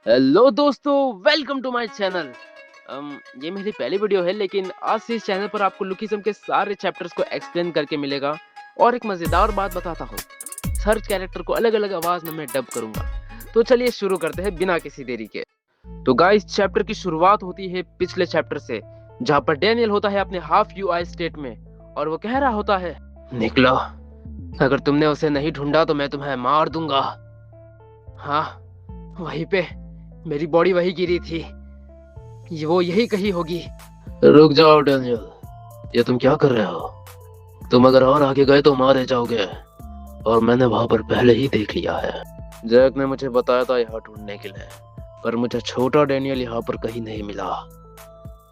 Hello दोस्तों, welcome to my channel. ये मेरी पहली वीडियो है, लेकिन आज से इस चैनल पर आपको लुकिज्म के सारे चैप्टर्स को एक्सप्लेन करके मिलेगा। और एक मजेदार बात बताता हूँ, हर कैरेक्टर को अलग अलग आवाज में मैं डब करूंगा। तो चलिए शुरू करते हैं बिना किसी देरी के। तो गाइस, चैप्टर की शुरुआत होती है पिछले चैप्टर से, जहाँ पर डैनियल होता है अपने हाफ यूआई स्टेट में, और वो कह रहा होता है, निकलो, अगर तुमने उसे नहीं ढूंढा तो मैं तुम्हें मार दूंगा। हाँ, वहीं पे मेरी बॉडी वही गिरी थी, वो यही कही होगी। रुक जाओ डैनियल, ये तुम क्या कर रहे हो? तुम अगर और आगे गए तो मारे जाओगे, और मैंने वहां पर पहले ही देख लिया है। जैक ने मुझे बताया था यहाँ ढूंढने के लिए, पर मुझे छोटा डैनियल यहाँ पर कहीं नहीं मिला।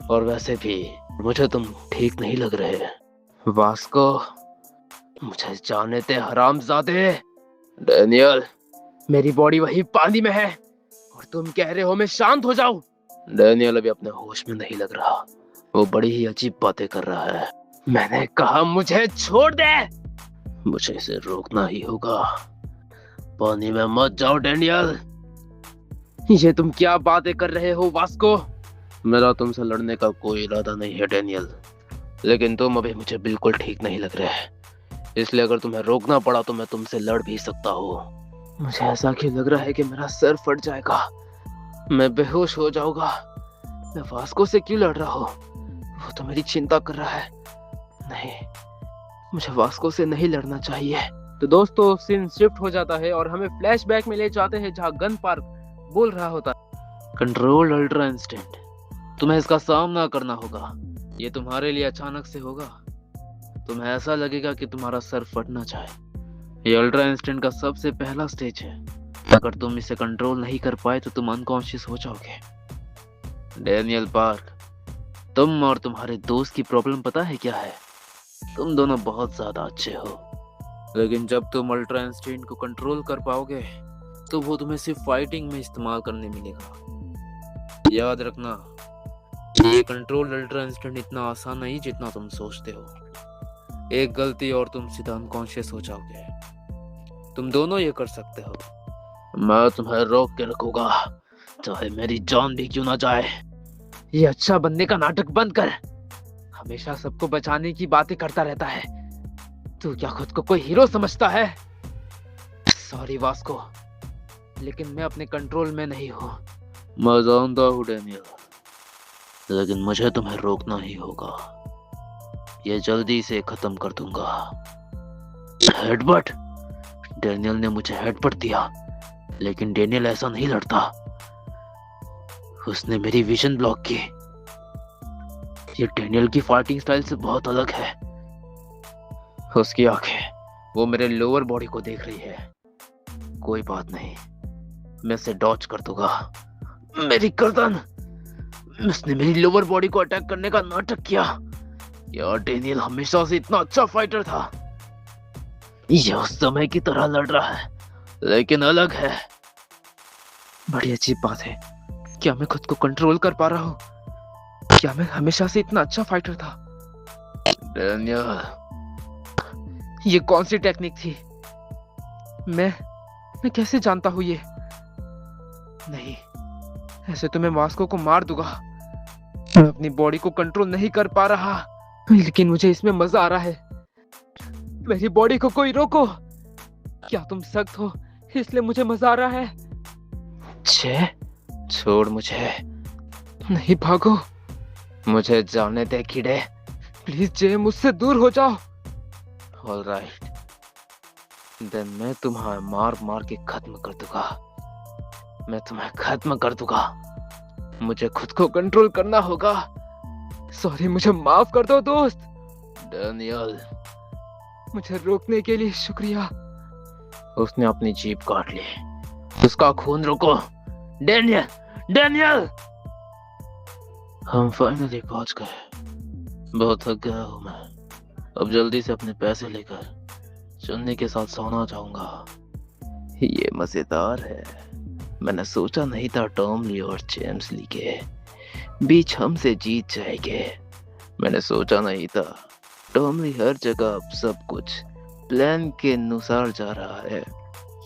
और वैसे भी मुझे तुम ठीक नहीं लग रहे। वास्को, मुझे जाने दे हरामजादे। डैनियल, मेरी बॉडी वही पानी में है, और तुम कह रहे हो मैं शांत हो जाऊं? डैनियल अभी अपने होश में नहीं लग रहा, वो बड़ी ही अजीब बातें कर रहा है। मैंने कहा मुझे छोड़ दे। मुझे इसे रोकना ही होगा। पानी में मत जाओ डैनियल। ये तुम क्या बातें कर रहे हो वास्को? मेरा तुमसे लड़ने का कोई इरादा नहीं है डैनियल, लेकिन तुम अभी मुझे बिल्कुल ठीक नहीं लग रहे, इसलिए अगर तुम्हें रोकना पड़ा तो मैं तुमसे लड़ भी सकता हूँ। मुझे ऐसा क्यों लग रहा है कि मेरा सर फट जाएगा, मैं बेहोश हो जाऊंगा। मैं वास्को से क्यों लड़ रहा हूँ? वो तो मेरी चिंता कर रहा है। नहीं, मुझे वास्को से नहीं लड़ना चाहिए। तो दोस्तों, सीन शिफ्ट हो जाता है और हमें फ्लैशबैक में ले जाते हैं, जहाँ गन पार्क बोल रहा होता है, कंट्रोल अल्ट्रा इंस्टेंट, तुम्हें इसका सामना करना होगा। ये तुम्हारे लिए अचानक से होगा, तुम्हें ऐसा लगेगा कि तुम्हारा सर फटना चाहे। ये अल्ट्रा इंस्टेंट का सबसे पहला स्टेज है। अगर तुम इसे कंट्रोल नहीं कर पाए तो तुम अनकॉन्शियस हो जाओगे। डैनियल पार्क, तुम और तुम्हारे दोस्त की प्रॉब्लम पता है क्या है? तुम दोनों बहुत ज्यादा अच्छे हो, लेकिन जब तुम अल्ट्रा इंस्टेंट को कंट्रोल कर पाओगे तो वो तुम्हें सिर्फ फाइटिंग में इस्तेमाल करने मिलेगा। याद रखना, ये कंट्रोल अल्ट्रा इंस्टेंट इतना आसान नहीं जितना तुम सोचते हो। एक गलती और तुम सीधा अनकॉन्शियस हो जाओगे। तुम दोनों ये कर सकते हो। मैं तुम्हें रोक के रखूंगा, चाहे मेरी जान भी क्यों ना जाए। ये अच्छा बनने का नाटक बंद कर, हमेशा सबको बचाने की बातें करता रहता है। तू क्या खुद को कोई हीरो समझता है? सॉरी वास्को, लेकिन मैं अपने कंट्रोल में नहीं हूँ। मैं जानता हूँ डैनियल, लेकिन मुझे तुम्हें रोकना ही होगा। ये जल्दी से खत्म कर दूंगा। हेडबट, डैनियल ने मुझे हेडबट दिया, लेकिन डैनियल ऐसा नहीं लड़ता। उसने मेरी विजन ब्लॉक की। ये डैनियल की फाइटिंग स्टाइल से बहुत अलग है। उसकी आंखें, वो मेरे लोअर बॉडी को देख रही है। कोई बात नहीं, मैं इसे डॉच कर दूंगा। मेरी गर्दन, उसने मेरी लोअर बॉडी को अटैक करने का नाटक किया। यार, डैनियल हमेशा से इतना अच्छा फाइटर था। ये उस समय की तरह लड़ रहा है, लेकिन अलग है। बड़ी अजीब बात है, क्या मैं खुद को कंट्रोल कर पा रहा हूँ? क्या मैं हमेशा से इतना अच्छा फाइटर था? डैनियल, ये कौन सी टेक्निक थी? मैं कैसे जानता हूँ ये? नहीं, ऐसे तो मैं वास्को को मार दूंगा। मैं अपनी बॉडी को कंट्रोल नहीं कर पा रहा, लेकिन मुझे इसमें मजा आ रहा है। मेरी बॉडी को कोई रोको। क्या तुम सख्त हो इसलिए मुझे मजा आ रहा है? छे, छोड़ मुझे। नहीं, भागो, मुझे जाने दे कीड़े। प्लीज जे, मुझसे दूर हो जाओ। ऑलराइट, देन मैं तुम्हें मार मार के खत्म कर दूंगा। मैं तुम्हें खत्म कर दूंगा। मुझे खुद को कंट्रोल करना होगा। सॉरी, मुझे माफ कर दो दोस्त। डैनियल, मुझे रोकने के लिए शुक्रिया। उसने अपनी जीभ काट ली। उसका खून रोको। Daniel, Daniel! हम फाइनली पहुंच गए। बहुत थक गया हूं मैं। अब जल्दी से अपने पैसे लेकर चुन्नी के साथ सोना चाहूंगा। ये मजेदार है। मैंने सोचा नहीं था टॉम ली और जेम्स ली के बीच हमसे जीत जाएंगे। मैंने सोचा नहीं था टॉम ली हर जगह अब सब कुछ प्लान के अनुसार जा रहा है।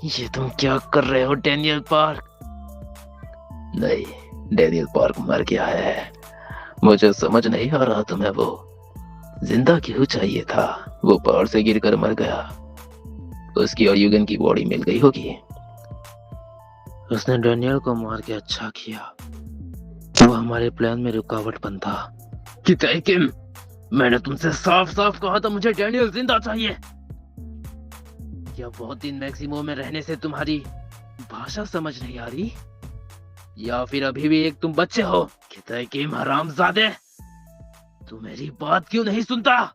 ये तुम क्या कर रहे हो डैनियल पार्क? नहीं, डैनियल पार्क मर गया है। मुझे समझ नहीं आ रहा तुम्हें वो जिंदा क्यों चाहिए था। वो पहाड़ से गिरकर मर गया। उसकी और यूगन की बॉडी मिल गई होगी। उसने डैनियल को मार के अच्छा किया। वो हमारे प्लान में रुकावट बनता। किम, मैंने तुमसे साफ साफ कहा था मुझे डैनियल जिंदा चाहिए। क्या बहुत दिन मैक्सिमो में रहने से तुम्हारी भाषा समझ नहीं आ रही, या फिर अभी भी एक तुम बच्चे हो? किम हरामजादे, तू मेरी बात क्यों नहीं सुनता?